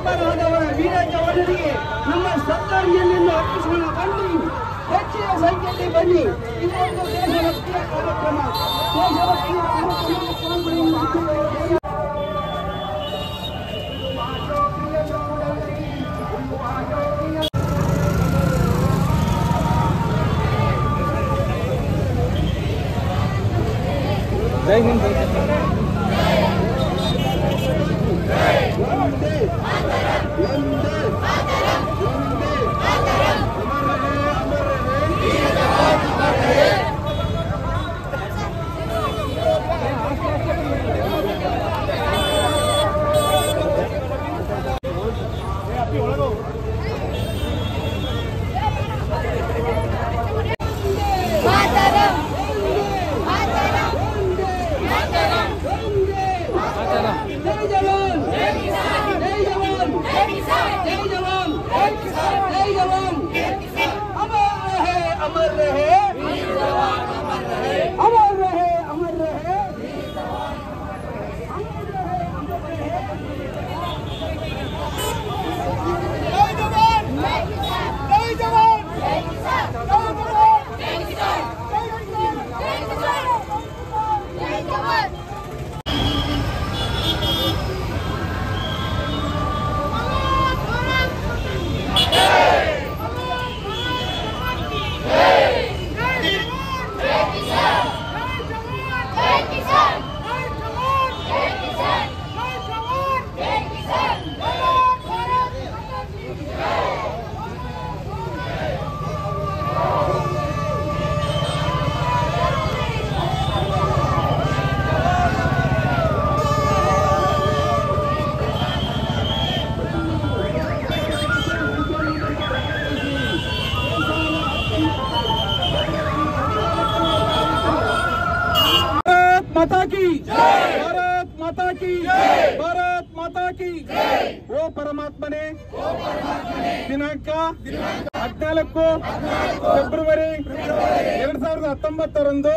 ಹುತಾತ್ಮರಾದವರ ವೀರ ಜವಾನರಿಗೆ ನಮ್ಮ ಶ್ರದ್ಧಾಂಜಲಿಯನ್ನು ಅರ್ಪಿಸೋಣ. ಬನ್ನಿ, ಹೆಚ್ಚಿನ ಸಂಖ್ಯೆಯಲ್ಲಿ ಬನ್ನಿ. ಇದು ಒಂದು ದೇಶಭಕ್ತಿಯ ಕಾರ್ಯಕ್ರಮ. ದೇಶಭಕ್ತಿಯ जय हिंद। माता की भारत माता की भारत माता की ओ परमात्मने ದಿನಾಂಕ 14 ಫೆಬ್ರವರಿ 2019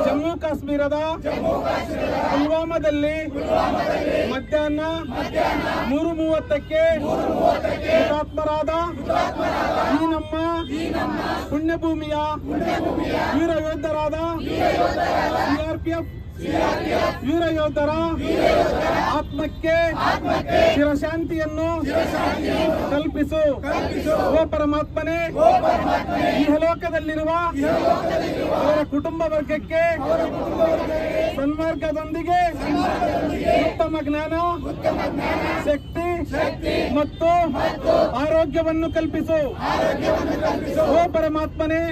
ಜಮ್ಮು ಕಾಶ್ಮೀರದ ಪುಲ್ವಾಮಾದಲ್ಲಿ ಮಧ್ಯಾಹ್ನ 3:30ಕ್ಕೆ ಹುತಾತ್ಮರಾದ ಈ ನಮ್ಮ ಪುಣ್ಯಭೂಮಿಯ ವೀರ ಯೋಧರಾದ ಸಿಆರ್ಪಿಎಫ್ ವೀರ ಯೋಧರ ಆತ್ಮಕ್ಕೆ ಚಿರಶಾಂತಿಯನ್ನು ಕಲ್ಪಿಸು. ಓ ಪರಮಾತ್ಮನೇ, ಇಹಲೋಕದಲ್ಲಿರುವ ಅವರ ಕುಟುಂಬ ವರ್ಗಕ್ಕೆ ಸನ್ಮಾರ್ಗದೊಂದಿಗೆ ಉತ್ತಮ ಜ್ಞಾನ, ಶಕ್ತಿ ಮತ್ತು ಆರೋಗ್ಯವನ್ನು ಕಲ್ಪಿಸು. ಓ ಪರಮಾತ್ಮನೇ,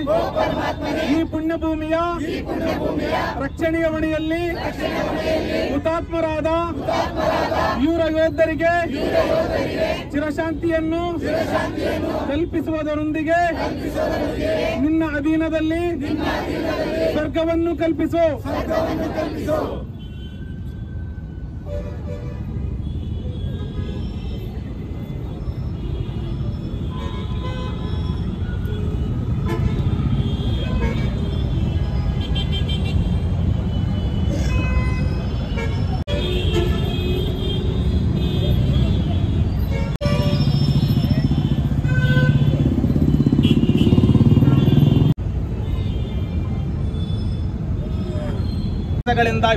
ಈ ಪುಣ್ಯಭೂಮಿಯ ರಕ್ಷಣೆಯ ಹೊಣೆಯಲ್ಲಿ ಹುತಾತ್ಮರಾದ ವೀರ ಯೋಧರಿಗೆ ಚಿರಶಾಂತಿಯನ್ನು ಕಲ್ಪಿಸುವುದರೊಂದಿಗೆ ನಿನ್ನ ಅಧೀನದಲ್ಲಿ ಸ್ವರ್ಗವನ್ನು ಕಲ್ಪಿಸು.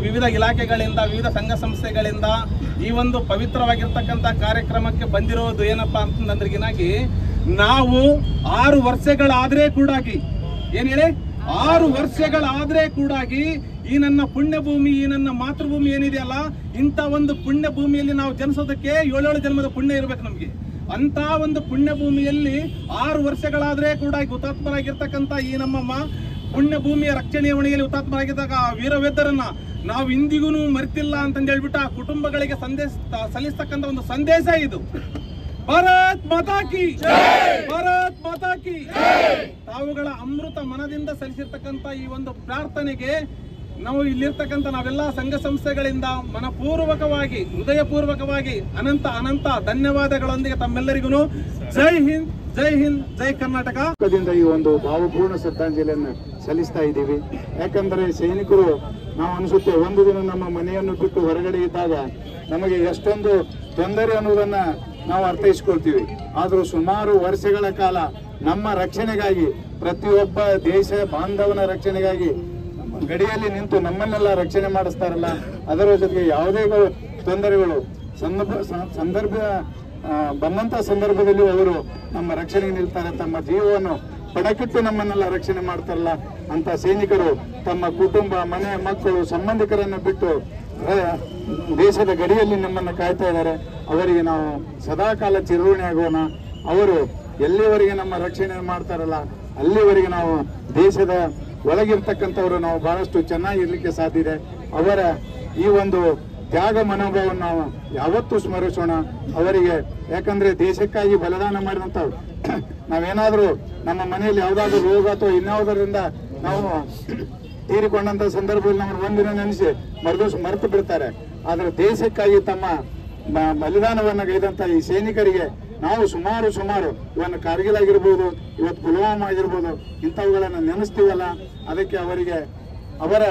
ವಿವಿಧ ಇಲಾಖೆಗಳಿಂದ ವಿವಿಧ ಸಂಘ ಸಂಸ್ಥೆಗಳಿಂದ ಈ ಒಂದು ಪವಿತ್ರವಾಗಿರ್ತಕ್ಕಂಥ ಕಾರ್ಯಕ್ರಮಕ್ಕೆ ಬಂದಿರೋದು ಏನಪ್ಪಾ ಅಂತಂದ್ರಿಗಿನಾಗಿ ನಾವು 6 ವರ್ಷಗಳಾದ್ರೆ ಕೂಡಾಗಿ ಏನ್ ಹೇಳಿ 6 ವರ್ಷಗಳಾದ್ರೆ ಕೂಡಾಗಿ ಈ ನನ್ನ ಪುಣ್ಯಭೂಮಿ, ಈ ನನ್ನ ಮಾತೃಭೂಮಿ ಏನಿದೆಯಲ್ಲ, ಇಂಥ ಒಂದು ಪುಣ್ಯ ಭೂಮಿಯಲ್ಲಿ ನಾವು ಜನಿಸೋದಕ್ಕೆ 7 ಜನ್ಮದ ಪುಣ್ಯ ಇರ್ಬೇಕು ನಮ್ಗೆ. ಅಂತ ಒಂದು ಪುಣ್ಯ ಭೂಮಿಯಲ್ಲಿ 6 ವರ್ಷಗಳಾದ್ರೆ ಕೂಡ ಹುತಾತ್ಮರಾಗಿರ್ತಕ್ಕಂಥ ಈ ನಮ್ಮ ಪುಣ್ಯ ಭೂಮಿಯ ರಕ್ಷಣೆಯ ಹೊಣೆಯಲ್ಲಿ ಹುತಾತ್ಮರಾಗಿದ್ದಾಗ ಆ ವೀರಯೋಧರನ್ನ ನಾವು ಇಂದಿಗೂ ಮರೆತಿಲ್ಲ ಅಂತ ಹೇಳ್ಬಿಟ್ಟು ಆ ಕುಟುಂಬಗಳಿಗೆ ಸಲ್ಲಿಸ್ತಕ್ಕಂಥ ಒಂದು ಸಂದೇಶ ಇದು. ಭಾರತ್ ಮಾತಾ ಕಿ ಭಾರತ್ ಮಾತಾ ಕಿ. ತಾವುಗಳ ಅಮೃತ ಮನದಿಂದ ಸಲ್ಲಿಸಿರ್ತಕ್ಕಂಥ ಈ ಒಂದು ಪ್ರಾರ್ಥನೆಗೆ ನಾವು ಇಲ್ಲಿರ್ತಕ್ಕಂಥ ನಾವೆಲ್ಲ ಸಂಘ ಸಂಸ್ಥೆಗಳಿಂದ ಮನಪೂರ್ವಕವಾಗಿ ಹೃದಯಪೂರ್ವಕವಾಗಿ ಅನಂತ ಅನಂತ ಧನ್ಯವಾದಗಳೊಂದಿಗೆ ತಮ್ಮೆಲ್ಲರಿಗೂ ಜೈ ಹಿಂದ್, ಜೈ ಹಿಂದ್, ಜೈ ಕರ್ನಾಟಕ ಈ ಒಂದು ಭಾವಪೂರ್ಣ ಶ್ರದ್ಧಾಂಜಲಿಯನ್ನು ಸಲ್ಲಿಸ್ತಾ ಇದ್ದೀವಿ. ಯಾಕಂದ್ರೆ ಸೈನಿಕರು ನಾವು ಅನಿಸುತ್ತೆ. ಒಂದು ದಿನ ನಮ್ಮ ಮನೆಯನ್ನು ಬಿಟ್ಟು ಹೊರಗಡೆ ಇದ್ದಾಗ ನಮಗೆ ಎಷ್ಟೊಂದು ತೊಂದರೆ ಅನ್ನೋದನ್ನ ನಾವು ಅರ್ಥೈಸ್ಕೊಳ್ತೀವಿ. ಆದರೂ ಸುಮಾರು ವರ್ಷಗಳ ಕಾಲ ನಮ್ಮ ರಕ್ಷಣೆಗಾಗಿ, ಪ್ರತಿಯೊಬ್ಬ ದೇಶ ಬಾಂಧವನ ರಕ್ಷಣೆಗಾಗಿ ಗಡಿಯಲ್ಲಿ ನಿಂತು ನಮ್ಮನ್ನೆಲ್ಲ ರಕ್ಷಣೆ ಮಾಡಿಸ್ತಾರಲ್ಲ, ಅದರ ಜೊತೆಗೆ ಯಾವುದೇ ತೊಂದರೆಗಳು ಸಂದರ್ಭ ಬಂದಂತ ಸಂದರ್ಭದಲ್ಲಿ ಅವರು ನಮ್ಮ ರಕ್ಷಣೆಗೆ ನಿಲ್ತಾರೆ. ತಮ್ಮ ಜೀವವನ್ನು ಪಡಕಿಟ್ಟು ನಮ್ಮನ್ನೆಲ್ಲ ರಕ್ಷಣೆ ಮಾಡ್ತಾರಲ್ಲ, ಅಂತ ಸೈನಿಕರು ತಮ್ಮ ಕುಟುಂಬ, ಮನೆ, ಮಕ್ಕಳು, ಸಂಬಂಧಿಕರನ್ನು ಬಿಟ್ಟು ದೇಶದ ಗಡಿಯಲ್ಲಿ ನಮ್ಮನ್ನು ಕಾಯ್ತಾ ಇದ್ದಾರೆ. ಅವರಿಗೆ ನಾವು ಸದಾಕಾಲ ಚಿರಋಣಿ ಆಗೋಣ. ಅವರು ಎಲ್ಲಿವರೆಗೆ ನಮ್ಮ ರಕ್ಷಣೆ ಮಾಡ್ತಾರಲ್ಲ ಅಲ್ಲಿವರೆಗೆ ನಾವು ದೇಶದ ಒಳಗಿರ್ತಕ್ಕಂಥವರು ನಾವು ಬಹಳಷ್ಟು ಚೆನ್ನಾಗಿರ್ಲಿಕ್ಕೆ ಸಾಧ್ಯ ಇದೆ. ಅವರ ಈ ಒಂದು ತ್ಯಾಗ ಮನೋಭಾವವನ್ನು ನಾವು ಯಾವತ್ತೂ ಸ್ಮರಿಸೋಣ ಅವರಿಗೆ. ಯಾಕಂದ್ರೆ ದೇಶಕ್ಕಾಗಿ ಬಲಿದಾನ ಮಾಡಿದಂತ ನಾವೇನಾದ್ರೂ ನಮ್ಮ ಮನೆಯಲ್ಲಿ ಯಾವುದಾದ್ರೂ ರೋಗ ಅಥವಾ ಇನ್ಯಾವುದರಿಂದ ನಾವು ತೀರಿಕೊಂಡಂತ ಸಂದರ್ಭದಲ್ಲಿ ನಮ್ಮನ್ನು ಒಂದಿನ ನೆನೆಸಿ ಮರೆತು ಬಿಡ್ತಾರೆ. ಆದ್ರೆ ದೇಶಕ್ಕಾಗಿ ತಮ್ಮ ಬಲಿದಾನವನ್ನ ಗೈದಂತ ಈ ಸೈನಿಕರಿಗೆ ನಾವು ಸುಮಾರು ಇವನ್ನ ಕಾರ್ಗಿಲ್ ಆಗಿರ್ಬೋದು, ಇವತ್ತು ಪುಲ್ವಾಮಾ ಆಗಿರ್ಬೋದು, ಇಂಥವುಗಳನ್ನ ನೆನೆಸ್ತೀವಲ್ಲ, ಅದಕ್ಕೆ ಅವರಿಗೆ ಅವರ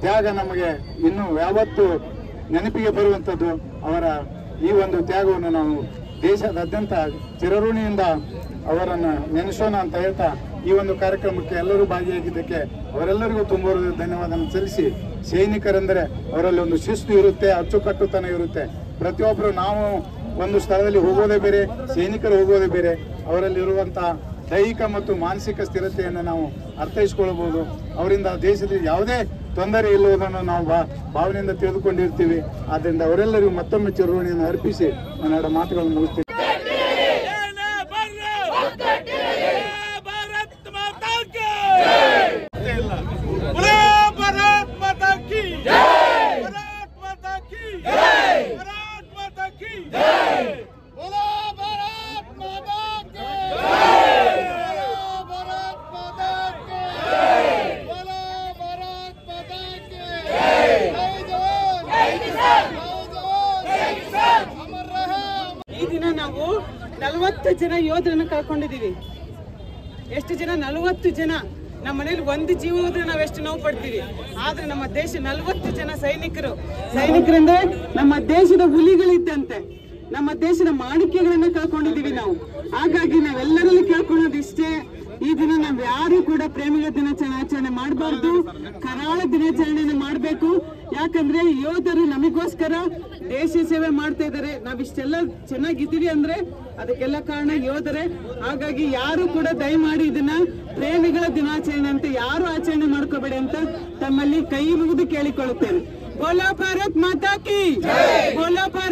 ತ್ಯಾಗ ನಮಗೆ ಇನ್ನು ಯಾವತ್ತು ನೆನಪಿಗೆ ಬರುವಂಥದ್ದು. ಅವರ ಈ ಒಂದು ತ್ಯಾಗವನ್ನು ನಾವು ದೇಶದಾದ್ಯಂತ ಚಿರಋಣಿಯಿಂದ ಅವರನ್ನು ನೆನೆಸೋಣ ಅಂತ ಹೇಳ್ತಾ ಈ ಒಂದು ಕಾರ್ಯಕ್ರಮಕ್ಕೆ ಎಲ್ಲರೂ ಭಾಗಿಯಾಗಿದ್ದಕ್ಕೆ ಅವರೆಲ್ಲರಿಗೂ ತುಂಬ ಧನ್ಯವಾದ ಸಲ್ಲಿಸಿ, ಸೈನಿಕರೆಂದರೆ ಅವರಲ್ಲಿ ಒಂದು ಶಿಸ್ತು ಇರುತ್ತೆ, ಅಚ್ಚುಕಟ್ಟುತನ ಇರುತ್ತೆ. ಪ್ರತಿಯೊಬ್ಬರು ನಾವು ಒಂದು ಸ್ಥಳದಲ್ಲಿ ಹೋಗೋದೇ ಬೇರೆ, ಸೈನಿಕರು ಹೋಗೋದೇ ಬೇರೆ. ಅವರಲ್ಲಿ ಇರುವಂತಹ ದೈಹಿಕ ಮತ್ತು ಮಾನಸಿಕ ಸ್ಥಿರತೆಯನ್ನು ನಾವು ಅರ್ಥೈಸಿಕೊಳ್ಳಬಹುದು. ಅವರಿಂದ ದೇಶದಲ್ಲಿ ಯಾವುದೇ ತೊಂದರೆ ಇಲ್ಲುವುದನ್ನು ನಾವು ಭಾವನೆಯಿಂದ ತಿಳಿದುಕೊಂಡಿರ್ತೀವಿ. ಆದ್ದರಿಂದ ಅವರೆಲ್ಲರಿಗೂ ಮತ್ತೊಮ್ಮೆ ಚಿರಋಣಿಯನ್ನು ಅರ್ಪಿಸಿ ನನ್ನ ಮಾತುಗಳನ್ನು ಮುಗಿಸ್ತೀನಿ. ಈ ದಿನ ನಾವು 40 ಜನ ಯೋಧರನ್ನು ಕಳ್ಕೊಂಡಿದೀವಿ. ಎಷ್ಟು ಜನ? 40 ಜನ. ನಮ್ಮ ಮನೇಲಿ ಒಂದು ಜೀವ ಹೋದ್ರೆ ನಾವು ಎಷ್ಟು ನೋವು ಪಡ್ತೀವಿ. ಆದ್ರೆ ನಮ್ಮ ದೇಶ 40 ಜನ ಸೈನಿಕರಂದ್ರೆ ನಮ್ಮ ದೇಶದ ಹುಲಿಗಳಿದ್ದಂತೆ, ನಮ್ಮ ದೇಶದ ಮಾಣಿಕ್ಯಗಳನ್ನ ಕಳ್ಕೊಂಡಿದೀವಿ ನಾವು. ಹಾಗಾಗಿ ನಾವೆಲ್ಲರಲ್ಲಿ ಕೇಳ್ಕೊಳ್ಳೋದು ಇಷ್ಟೇ, ಈ ದಿನ ನಾವ್ ಯಾರು ಕೂಡ ಪ್ರೇಮಿಗಳ ದಿನಾಚರಣೆ ಮಾಡಬಾರ್ದು, ಕರಾಳ ದಿನಾಚರಣೆಯನ್ನು ಮಾಡಬೇಕು. ಯಾಕಂದ್ರೆ ಯೋಧರು ನಮಗೋಸ್ಕರ ದೇಶ ಸೇವೆ ಮಾಡ್ತಾ ಇದ್ದಾರೆ. ನಾವಿಷ್ಟೆಲ್ಲ ಚೆನ್ನಾಗಿದ್ದೀವಿ ಅಂದ್ರೆ ಅದಕ್ಕೆಲ್ಲ ಕಾರಣ ಯೋಧರೇ. ಹಾಗಾಗಿ ಯಾರು ಕೂಡ ದಯಮಾಡಿ ಇದನ್ನ ಪ್ರೇಮಿಗಳ ದಿನಾಚರಣೆ ಅಂತ ಯಾರು ಆಚರಣೆ ಮಾಡ್ಕೋಬೇಡಿ ಅಂತ ತಮ್ಮಲ್ಲಿ ಕೈ ಮುಗಿದು ಕೇಳಿಕೊಳ್ಳುತ್ತೇನೆ. ಬೋಲೋ ಭಾರತ್ ಮಾತಾ ಕಿ, ಬೋಲೋ ಭಾರತ್.